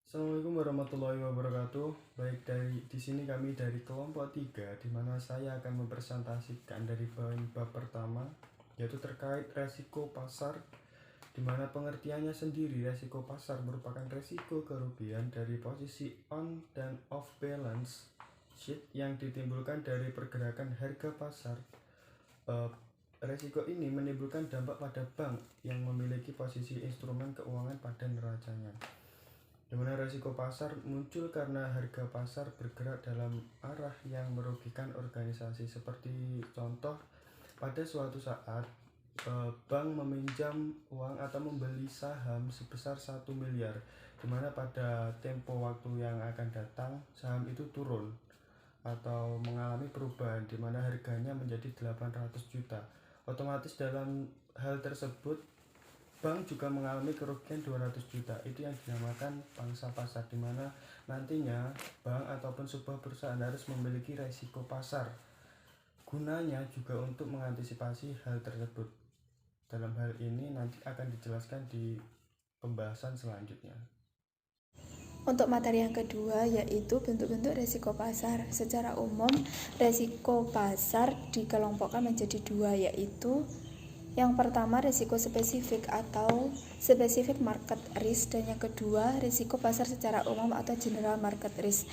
Assalamualaikum warahmatullahi wabarakatuh. Baik, di sini kami dari kelompok 3, di mana saya akan mempresentasikan dari bab pertama, yaitu terkait resiko pasar, di mana pengertiannya sendiri. Resiko pasar merupakan resiko kerugian dari posisi on dan off balance sheet yang ditimbulkan dari pergerakan harga pasar. Resiko ini menimbulkan dampak pada bank yang memiliki posisi instrumen keuangan pada neracanya. Di mana resiko pasar muncul karena harga pasar bergerak dalam arah yang merugikan organisasi. Seperti contoh, pada suatu saat bank meminjam uang atau membeli saham sebesar 1 miliar, di mana pada tempo waktu yang akan datang saham itu turun atau mengalami perubahan, di mana harganya menjadi 800 juta. Otomatis dalam hal tersebut bank juga mengalami kerugian 200 juta. Itu yang dinamakan pangsa pasar, di mana nantinya bank ataupun sebuah perusahaan harus memiliki resiko pasar. Gunanya juga untuk mengantisipasi hal tersebut. Dalam hal ini nanti akan dijelaskan di pembahasan selanjutnya. Untuk materi yang kedua yaitu bentuk-bentuk resiko pasar. Secara umum, resiko pasar dikelompokkan menjadi dua, yaitu yang pertama risiko spesifik atau specific market risk, dan yang kedua risiko pasar secara umum atau general market risk.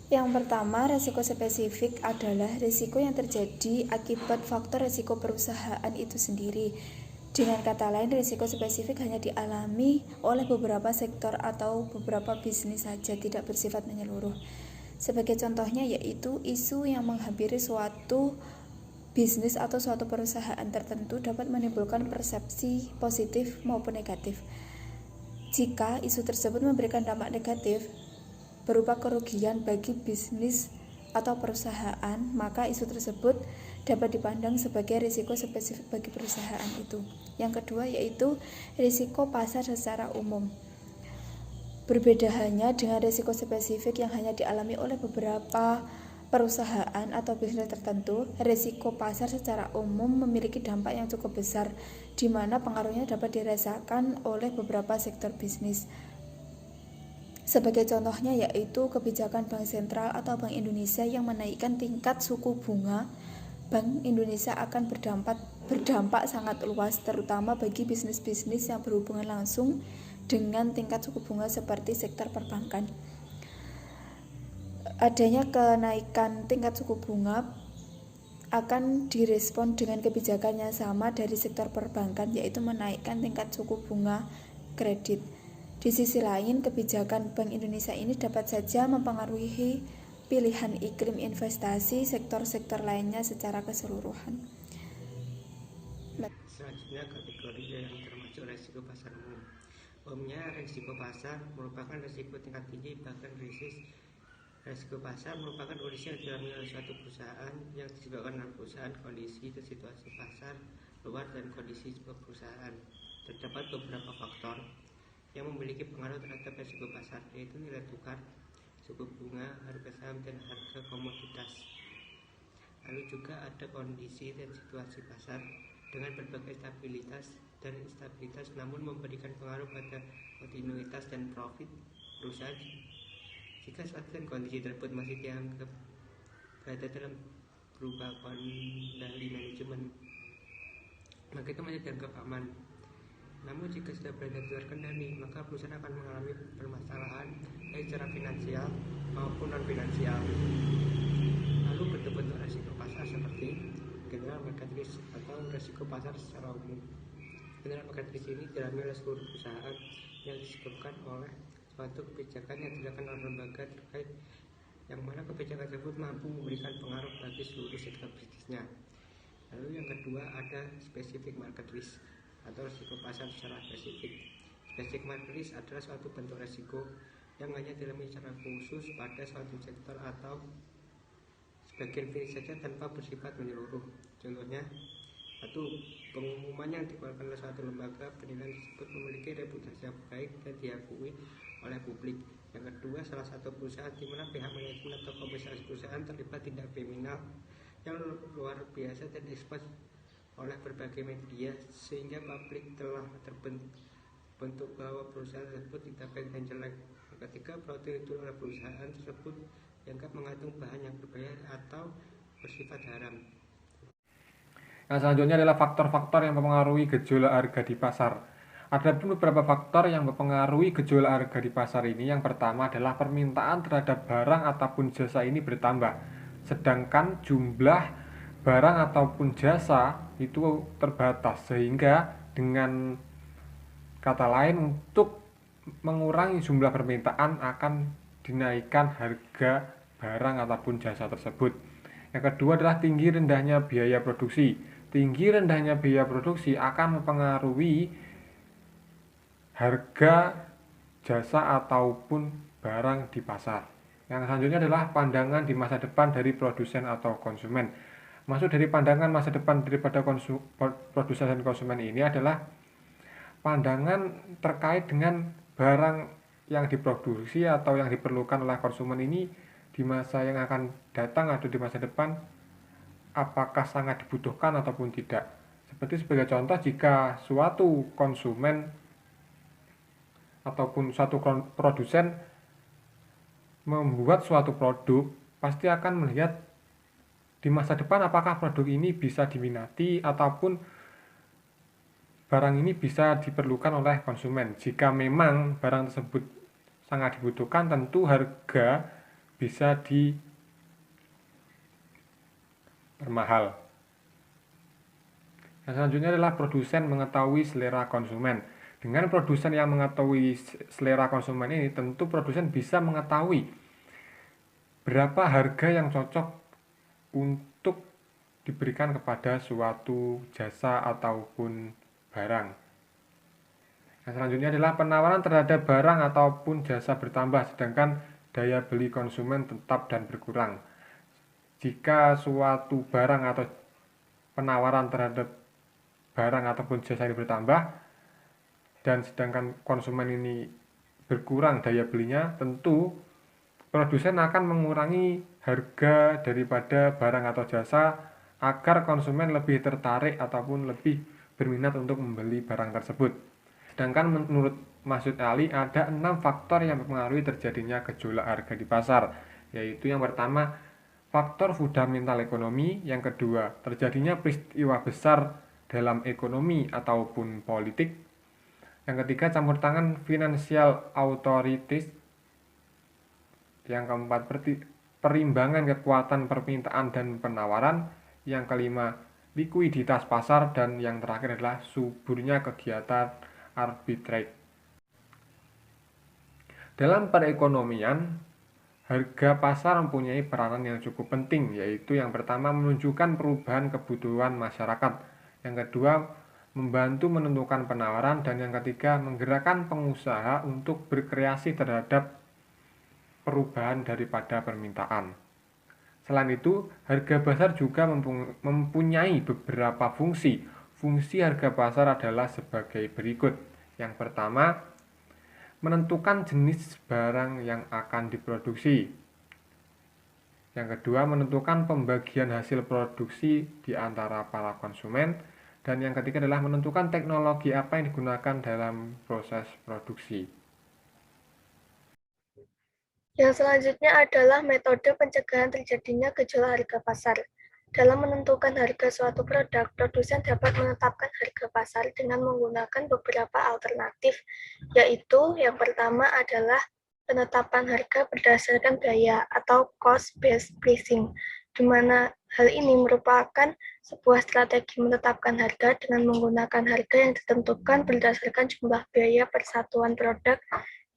Yang pertama, risiko spesifik adalah risiko yang terjadi akibat faktor risiko perusahaan itu sendiri. Dengan kata lain, risiko spesifik hanya dialami oleh beberapa sektor atau beberapa bisnis saja, tidak bersifat menyeluruh. Sebagai contohnya yaitu isu yang menghampiri suatu bisnis atau suatu perusahaan tertentu dapat menimbulkan persepsi positif maupun negatif. Jika isu tersebut memberikan dampak negatif berupa kerugian bagi bisnis atau perusahaan, maka isu tersebut dapat dipandang sebagai risiko spesifik bagi perusahaan itu. Yang kedua yaitu risiko pasar secara umum. Berbeda halnya dengan risiko spesifik yang hanya dialami oleh beberapa perusahaan atau bisnis tertentu, risiko pasar secara umum memiliki dampak yang cukup besar, di mana pengaruhnya dapat dirasakan oleh beberapa sektor bisnis. Sebagai contohnya yaitu kebijakan Bank Sentral atau Bank Indonesia yang menaikkan tingkat suku bunga. Bank Indonesia akan berdampak sangat luas, terutama bagi bisnis-bisnis yang berhubungan langsung dengan tingkat suku bunga seperti sektor perbankan. Adanya kenaikan tingkat suku bunga akan direspon dengan kebijakan yang sama dari sektor perbankan, yaitu menaikkan tingkat suku bunga kredit. Di sisi lain, kebijakan Bank Indonesia ini dapat saja mempengaruhi pilihan iklim investasi sektor-sektor lainnya secara keseluruhan. Selanjutnya, kategori yang termasuk resiko pasar umum. Umumnya, resiko pasar merupakan resiko tingkat tinggi, bahkan krisis. Resiko pasar merupakan kondisi yang dialami oleh suatu perusahaan yang disebabkan oleh perusahaan, kondisi dan situasi pasar luar, dan kondisi sebuah perusahaan. Terdapat beberapa faktor yang memiliki pengaruh terhadap resiko pasar, yaitu nilai tukar, suku bunga, harga saham, dan harga komoditas. Lalu juga ada kondisi dan situasi pasar dengan berbagai stabilitas dan instabilitas, namun memberikan pengaruh pada kontinuitas dan profit perusahaan. Jika suatu dan kondisi tersebut masih dianggap berada dalam berupa kendali manajemen, maka itu masih dianggap aman. Namun jika sudah berada di luar kendali, maka perusahaan akan mengalami permasalahan baik secara finansial maupun non finansial. Lalu bentuk-bentuk resiko pasar seperti general market risk atau resiko pasar secara umum. General market risk ini dialami oleh seluruh perusahaan yang disebabkan oleh suatu kebijakan yang dilakukan oleh lembaga terkait, yang mana kebijakan tersebut mampu memberikan pengaruh bagi seluruh sektor bisnisnya. Lalu yang kedua ada specific market risk atau risiko pasar secara spesifik. Specific market risk adalah suatu bentuk risiko yang hanya dialami secara khusus pada suatu sektor atau sebagian bisnis saja tanpa bersifat menyeluruh. Contohnya, satu, pengumuman yang dikeluarkan oleh suatu lembaga penilaian tersebut memiliki reputasi yang baik dan diakui oleh publik. Yang kedua, salah satu perusahaan di mana pihak manajemen atau komisaris perusahaan terlibat tindak kriminal yang luar biasa dan ekspos oleh berbagai media, sehingga publik telah untuk bahwa perusahaan tersebut tidak baik dan jelek. Ketika produk itu oleh perusahaan tersebut dianggap mengandung bahan yang berbahaya atau bersifat haram. Yang selanjutnya adalah faktor-faktor yang mempengaruhi gejolak harga di pasar. Ada pun beberapa faktor yang mempengaruhi gejolak harga di pasar ini. Yang pertama adalah permintaan terhadap barang ataupun jasa ini bertambah, sedangkan jumlah barang ataupun jasa itu terbatas, sehingga dengan kata lain untuk mengurangi jumlah permintaan akan dinaikkan harga barang ataupun jasa tersebut. Yang kedua adalah tinggi rendahnya biaya produksi. Tinggi rendahnya biaya produksi akan mempengaruhi harga jasa ataupun barang di pasar. Yang selanjutnya adalah pandangan di masa depan dari produsen atau konsumen. Maksud dari pandangan masa depan daripada produsen dan konsumen ini adalah pandangan terkait dengan barang yang diproduksi atau yang diperlukan oleh konsumen ini di masa yang akan datang atau di masa depan, apakah sangat dibutuhkan ataupun tidak. Seperti sebagai contoh, jika suatu konsumen ataupun suatu produsen membuat suatu produk, pasti akan melihat di masa depan apakah produk ini bisa diminati ataupun barang ini bisa diperlukan oleh konsumen. Jika memang barang tersebut sangat dibutuhkan, tentu harga bisa dipermahal. Yang selanjutnya adalah produsen mengetahui selera konsumen. Dengan produsen yang mengetahui selera konsumen ini, tentu produsen bisa mengetahui berapa harga yang cocok untuk diberikan kepada suatu jasa ataupun barang. Yang selanjutnya adalah penawaran terhadap barang ataupun jasa bertambah, sedangkan daya beli konsumen tetap dan berkurang. Jika suatu barang atau penawaran terhadap barang ataupun jasa ini bertambah, dan sedangkan konsumen ini berkurang daya belinya, tentu produsen akan mengurangi harga daripada barang atau jasa agar konsumen lebih tertarik ataupun lebih berminat untuk membeli barang tersebut. Sedangkan menurut Masud Ali ada 6 faktor yang mempengaruhi terjadinya gejolak harga di pasar, yaitu yang pertama faktor fundamental ekonomi, yang kedua terjadinya peristiwa besar dalam ekonomi ataupun politik, yang ketiga campur tangan financial authorities, yang keempat perimbangan kekuatan permintaan dan penawaran, yang kelima likuiditas pasar, dan yang terakhir adalah suburnya kegiatan arbitrage. Dalam perekonomian, harga pasar mempunyai peranan yang cukup penting, yaitu yang pertama menunjukkan perubahan kebutuhan masyarakat, yang kedua membantu menentukan penawaran, dan yang ketiga menggerakkan pengusaha untuk berkreasi terhadap perubahan daripada permintaan. Selain itu, harga pasar juga mempunyai beberapa fungsi. Fungsi harga pasar adalah sebagai berikut. Yang pertama, menentukan jenis barang yang akan diproduksi. Yang kedua, menentukan pembagian hasil produksi di antara para konsumen. Dan yang ketiga adalah menentukan teknologi apa yang digunakan dalam proses produksi. Yang selanjutnya adalah metode pencegahan terjadinya gejolak harga pasar. Dalam menentukan harga suatu produk, produsen dapat menetapkan harga pasar dengan menggunakan beberapa alternatif, yaitu yang pertama adalah penetapan harga berdasarkan biaya atau cost-based pricing, di mana hal ini merupakan sebuah strategi menetapkan harga dengan menggunakan harga yang ditentukan berdasarkan jumlah biaya persatuan produk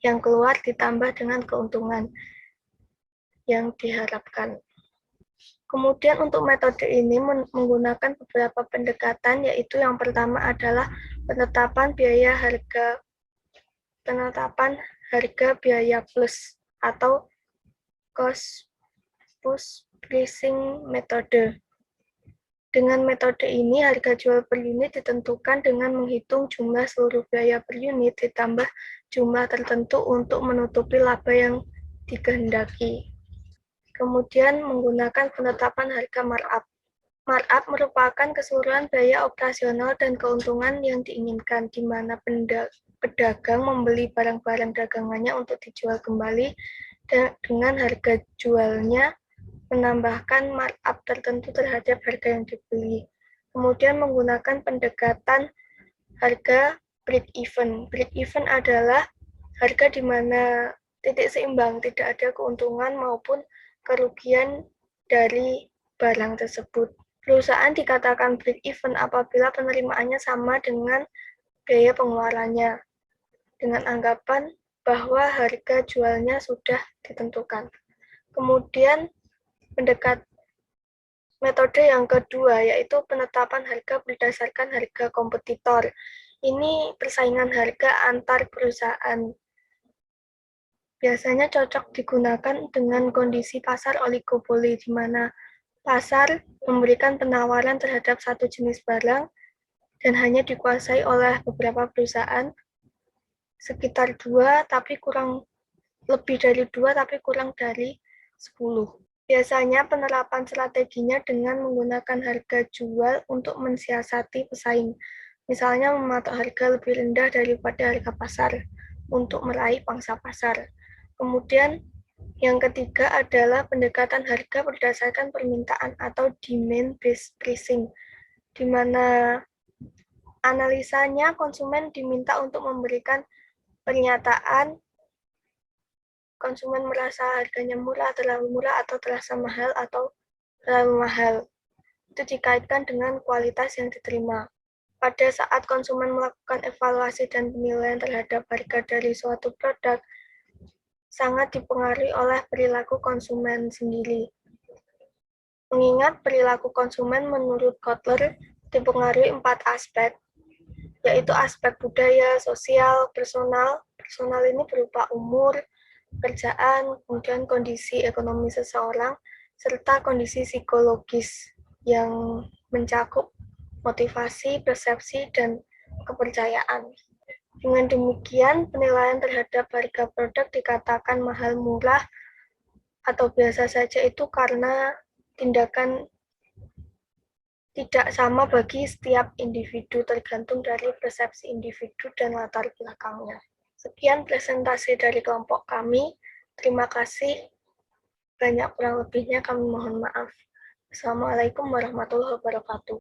yang keluar ditambah dengan keuntungan yang diharapkan. Kemudian untuk metode ini menggunakan beberapa pendekatan, yaitu yang pertama adalah penetapan harga biaya plus atau cost plus pricing metode. Dengan metode ini, harga jual per unit ditentukan dengan menghitung jumlah seluruh biaya per unit ditambah jumlah tertentu untuk menutupi laba yang dikehendaki. Kemudian menggunakan penetapan harga markup. Markup merupakan keseluruhan biaya operasional dan keuntungan yang diinginkan, di mana pedagang membeli barang-barang dagangannya untuk dijual kembali dengan harga jualnya menambahkan markup tertentu terhadap harga yang dibeli. Kemudian menggunakan pendekatan harga break-even. Break-even adalah harga di mana titik seimbang, tidak ada keuntungan maupun kerugian dari barang tersebut. Perusahaan dikatakan break-even apabila penerimaannya sama dengan biaya pengeluarannya, dengan anggapan bahwa harga jualnya sudah ditentukan. Kemudian metode yang kedua yaitu penetapan harga berdasarkan harga kompetitor. Ini persaingan harga antar perusahaan. Biasanya cocok digunakan dengan kondisi pasar oligopoli, di mana pasar memberikan penawaran terhadap satu jenis barang dan hanya dikuasai oleh beberapa perusahaan, sekitar lebih dari 2 tapi kurang dari 10. Biasanya penerapan strateginya dengan menggunakan harga jual untuk mensiasati pesaing. Misalnya mematok harga lebih rendah daripada harga pasar untuk meraih pangsa pasar. Kemudian yang ketiga adalah pendekatan harga berdasarkan permintaan atau demand-based pricing, di mana analisanya konsumen diminta untuk memberikan pernyataan konsumen merasa harganya murah, terlalu murah, atau terasa mahal, atau terlalu mahal. Itu dikaitkan dengan kualitas yang diterima. Pada saat konsumen melakukan evaluasi dan penilaian terhadap harga dari suatu produk, sangat dipengaruhi oleh perilaku konsumen sendiri. Mengingat perilaku konsumen menurut Kotler dipengaruhi 4 aspek, yaitu aspek budaya, sosial, personal. Personal ini berupa umur, kerjaan, kemudian kondisi ekonomi seseorang, serta kondisi psikologis yang mencakup motivasi, persepsi, dan kepercayaan. Dengan demikian, penilaian terhadap harga produk dikatakan mahal murah atau biasa saja itu karena tindakan tidak sama bagi setiap individu, tergantung dari persepsi individu dan latar belakangnya. Sekian presentasi dari kelompok kami. Terima kasih. Banyak kurang lebihnya kami mohon maaf. Assalamualaikum warahmatullahi wabarakatuh.